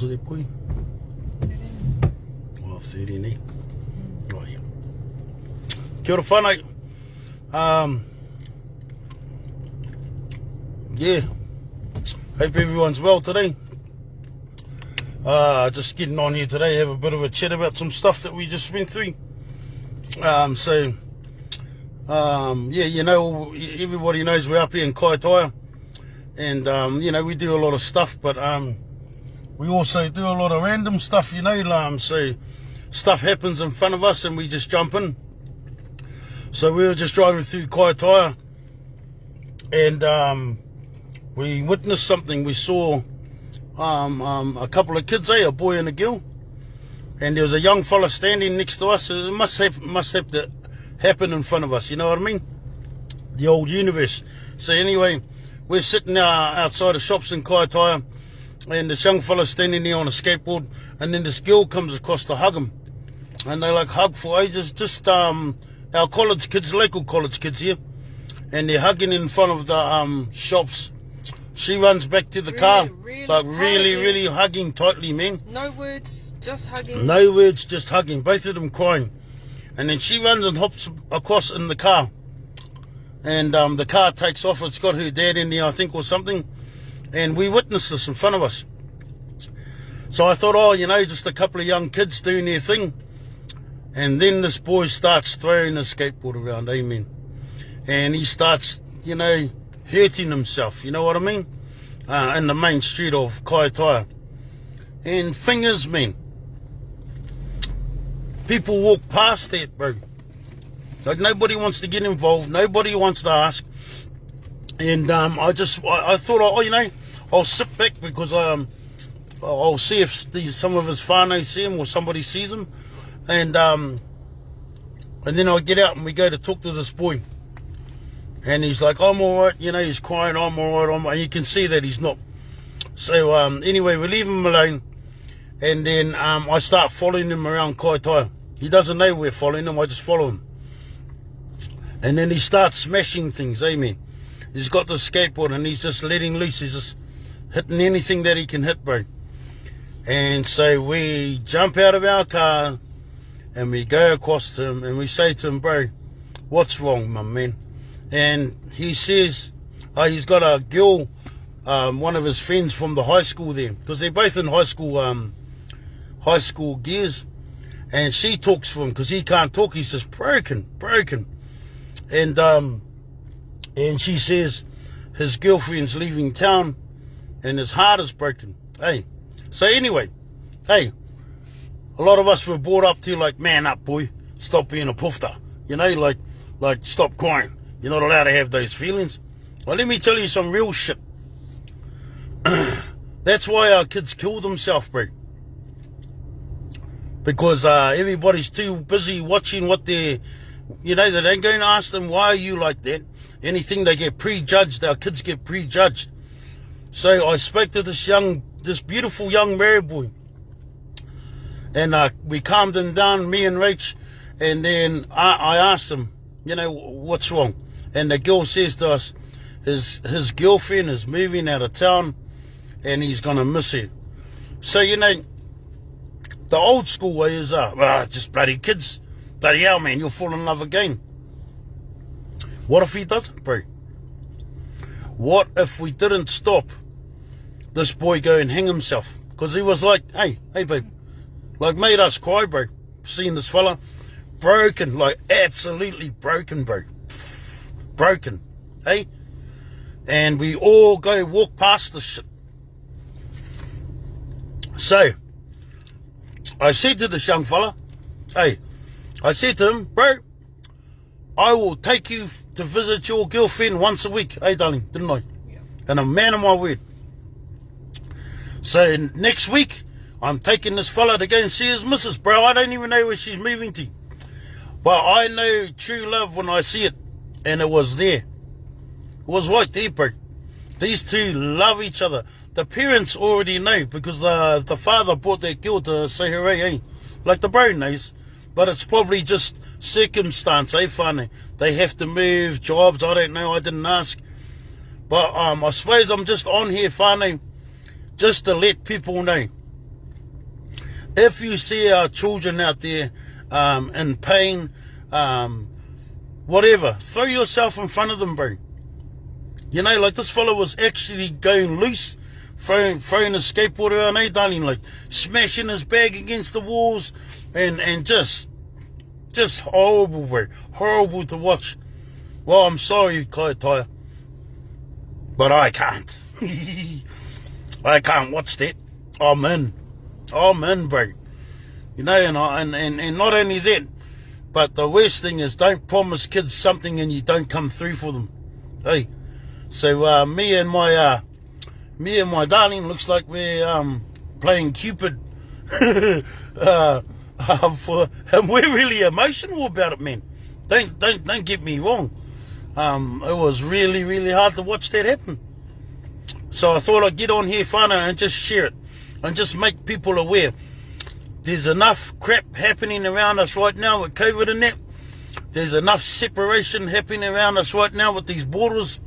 was it, boy? 13, eh? Oh, yeah. Kia ora whanau. Yeah. Hope everyone's well today. Just getting on here today, have a bit of a chat about some stuff that we just went through. Yeah, you know, everybody knows we're up here in Kaitaia. And, you know, we do a lot of stuff, but we also do a lot of random stuff, you know. So stuff happens in front of us and we just jump in. So we were just driving through Kaitaia and we witnessed something. We saw a couple of kids, a boy and a girl, and there was a young fella standing next to us. It must have to happen in front of us, you know what I mean? The old universe. So anyway, we're sitting outside of shops in Kaitaia, and this young fella standing there on a skateboard, and then this girl comes across to hug him, and they like hug for ages. Just our college kids, local college kids here, and they're hugging in front of the shops. She runs back to the car, like really hugging tightly, man. No words, just hugging. No words, just hugging. Both of them crying. And then she runs and hops across in the car. And the car takes off. It's got her dad in there, I think, or something. And we witnessed this in front of us. So I thought, oh, you know, just a couple of young kids doing their thing. And then this boy starts throwing a skateboard around, amen. And he starts, you know, hurting himself, you know what I mean? In the main street of Kaitaia. And fingers, man. People walk past that, bro. Like nobody wants to get involved. Nobody wants to ask. And I thought, oh, you know, I'll sit back because I'll see if some of his whānau see him or somebody sees him. And then I get out and we go to talk to this boy. And he's like, I'm all right, you know, he's crying, I'm all right, and you can see that he's not. So anyway, we leave him alone. And then I start following him around Kaitaia. He doesn't know we're following him, I just follow him. And then he starts smashing things, amen. He's got the skateboard and he's just letting loose. He's just hitting anything that he can hit, bro. And so we jump out of our car and we go across to him and we say to him, bro, what's wrong, my man? And he says, he's got a girl, one of his friends from the high school there, because they're both in high school gears. And she talks for him because he can't talk. He's just broken. And she says his girlfriend's leaving town and his heart is broken. Hey, so anyway, hey, a lot of us were brought up to like, man up, boy, stop being a pufta, you know, like stop crying. You're not allowed to have those feelings. Well, let me tell you some real shit. That's why our kids kill themselves, bro. Because everybody's too busy watching what they're, you know, they ain't going to ask them, why are you like that? Anything, they get prejudged. Our kids get prejudged. So I spoke to this beautiful young married boy. And we calmed him down, me and Rach. And then I asked him, you know, what's wrong? And the girl says to us, his girlfriend is moving out of town and he's going to miss her. So, you know, the old school way is, just bloody kids. Bloody hell, man, you'll fall in love again. What if he doesn't, bro? What if we didn't stop this boy go and hang himself? Because he was like, hey, babe, like made us cry, bro. Seeing this fella broken, like absolutely broken, bro. Broken, hey? And we all go walk past this shit. So, I said to this young fella, hey, I said to him, bro, I will take you to visit your girlfriend once a week. Hey, darling, didn't I? Yeah. And I'm a man of my word. So next week, I'm taking this fella to go and see his missus, bro. I don't even know where she's moving to. But I know true love when I see it. And it was there. It was right there, bro. These two love each other. The parents already know because the father brought that girl to say hooray, eh? Like the bro knows. But it's probably just circumstance, eh, whānau? They have to move, jobs, I don't know, I didn't ask. But I suppose I'm just on here, whānau, just to let people know If you see our children out there in pain, whatever, throw yourself in front of them, bro. You know, like this fellow was actually going loose, throwing his skateboard around, darling, like smashing his bag against the walls, and just horrible, bro. Horrible to watch. Well, I'm sorry, Kaitaia, but I can't. I can't watch that. I'm in, bro. You know, and not only that, but the worst thing is don't promise kids something and you don't come through for them. Hey, so me and my darling looks like we're playing Cupid. And we're really emotional about it, man. Don't get me wrong. It was really, really hard to watch that happen. So I thought I'd get on here, whānau, and just share it and just make people aware. There's enough crap happening around us right now with COVID and that. There's enough separation happening around us right now with these borders.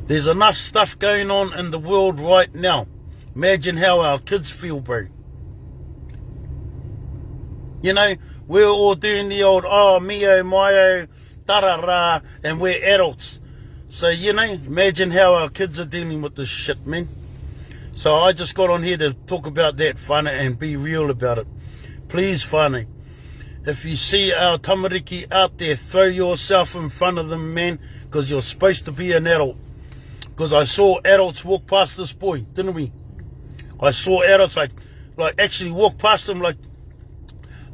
There's enough stuff going on in the world right now. Imagine how our kids feel, bro. You know, we're all doing the old, oh, mio, mio, tarara, and we're adults. So, you know, imagine how our kids are dealing with this shit, man. So I just got on here to talk about that, whānau, and be real about it. Please, whānau, if you see our tamariki out there, throw yourself in front of them, man, because you're supposed to be an adult. Because I saw adults walk past this boy, didn't we? I saw adults like actually walk past him like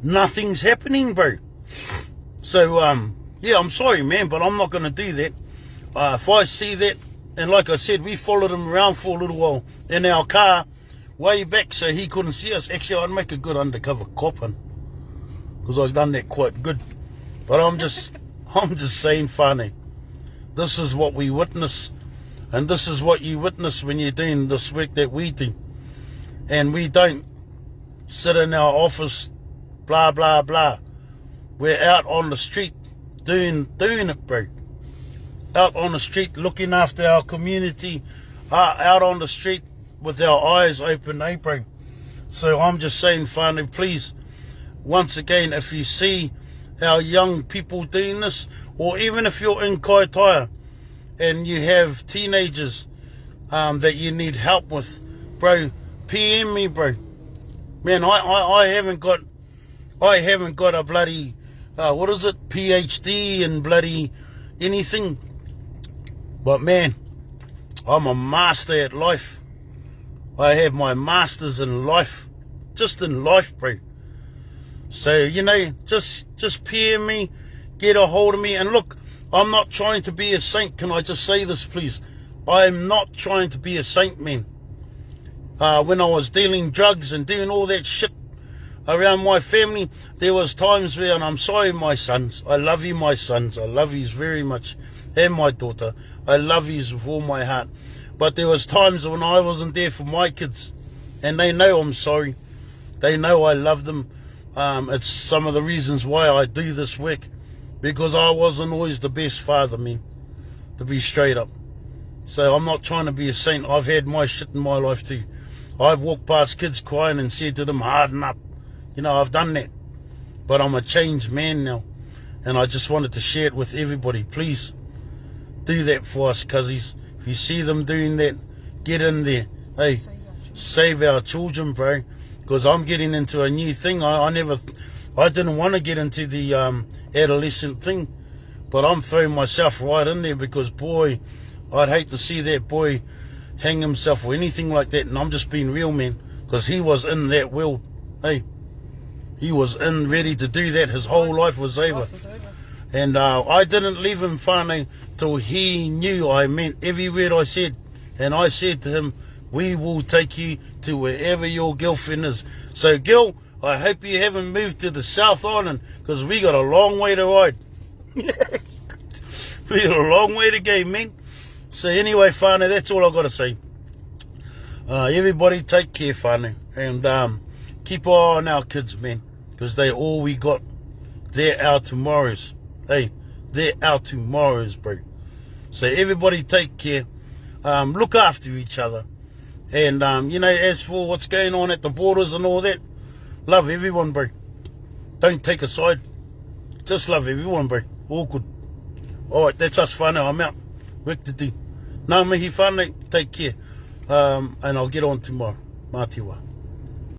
nothing's happening, bro. So, yeah, I'm sorry, man, but I'm not going to do that. If I see that, and like I said, we followed him around for a little while in our car, way back, so he couldn't see us. Actually, I'd make a good undercover cop, because I've done that quite good. But I'm just saying, whānau, this is what we witness, and this is what you witness when you're doing this work that we do. And we don't sit in our office, blah, blah, blah. We're out on the street doing it, bro. Out on the street looking after our community, out on the street with our eyes open, bro. So I'm just saying, whānau, please, once again, if you see our young people doing this, or even if you're in Kaitaia and you have teenagers that you need help with, bro, PM me, bro. Man, I haven't got a bloody PhD and bloody anything. But man, I'm a master at life. I have my masters in life, just in life, bro. So, you know, just PM me, get a hold of me. And look, I'm not trying to be a saint. Can I just say this, please? I'm not trying to be a saint, man. When I was dealing drugs and doing all that shit around my family, there was times where, and I'm sorry, my sons, I love you, my sons, I love yous very much, and my daughter, I love yous with all my heart. But there was times when I wasn't there for my kids, and they know I'm sorry. They know I love them. It's some of the reasons why I do this work, because I wasn't always the best father, man, to be straight up. So I'm not trying to be a saint. I've had my shit in my life too. I've walked past kids crying and said to them, harden up. You know, I've done that. But I'm a changed man now. And I just wanted to share it with everybody. Please do that for us, cuzzies. If you see them doing that, get in there. Hey, save our children, bro. Because I'm getting into a new thing. I didn't want to get into the adolescent thing. But I'm throwing myself right in there because, boy, I'd hate to see that boy hang himself or anything like that. And I'm just being real, man. Because he was in that world. Hey, he was in ready to do that. His whole life was over. And I didn't leave him, whānau, till he knew I meant every word I said. And I said to him, we will take you to wherever your girlfriend is. So, girl, I hope you haven't moved to the South Island, because we got a long way to ride. We got a long way to go, man. So anyway, whānau, that's all I've got to say. Everybody take care, whānau. And keep an eye on our kids, man, because they're all we got. They're our tomorrows. Hey, they're our tomorrows, bro. So everybody take care. Look after each other. And, you know, as for what's going on at the borders and all that, love everyone, bro. Don't take a side. Just love everyone, bro. All good. Alright, that's us whānau. I'm out. Work to do. Ngā mihi whānau. Take care. And I'll get on tomorrow. Mā te wā.